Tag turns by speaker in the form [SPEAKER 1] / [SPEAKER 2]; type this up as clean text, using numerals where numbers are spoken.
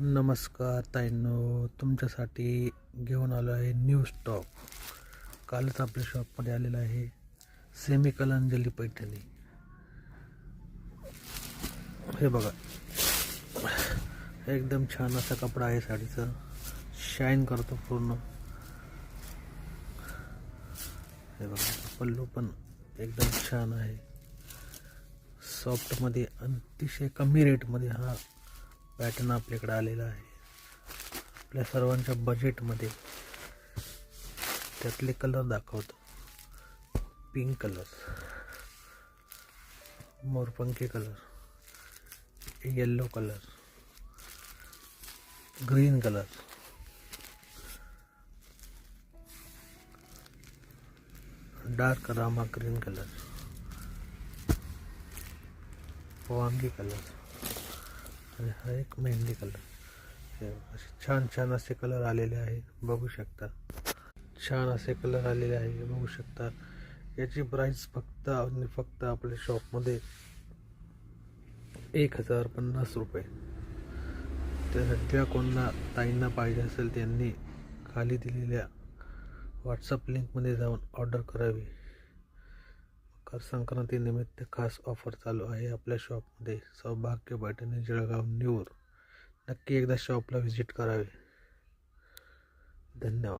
[SPEAKER 1] नमस्कार ताईंनो, तुमच्यासाठी घेऊन आलो आहे न्यू स्टॉक. कालच आपल्या शॉपमध्ये आलेला आहे सेमी कलांजली पैठणी. हे बघा, एकदम छान असा कपडा आहे, साडीचा शाईन करतो पूर्ण. हे बघा, पल्लू पण एकदम छान आहे, सॉफ्टमध्ये. अतिशय कमी रेटमध्ये हा पॅटर्न आपल्याकडे आलेला आहे, आपल्या सर्वांच्या बजेटमध्ये. त्यातले कलर दाखवतो: पिंक कलर, मोरपंखी colour, yellow colour, green colour, dark Rama green colour, वांगी कलर आणि हा एक मेहंदी कलर. असे छान छान असे कलर आलेले आहे, बघू शकता. छान असे कलर आलेले आहे, बघू शकता. याची प्राइस फक्त आणि फक्त आपल्या शॉपमध्ये 1050 रुपये. त्यासाठी कोणाला ताईंना पाहिजे असेल त्यांनी खाली दिलेल्या व्हॉट्सअप लिंकमध्ये जाऊन ऑर्डर करावी. मकर संक्रांतीनिमित्त खास ऑफर चालू आहे आपल्या शॉपमध्ये, सौभाग्य पैठणी, जळगाव न्यूर. नक्की एकदा शॉपला व्हिजिट करावे. धन्यवाद.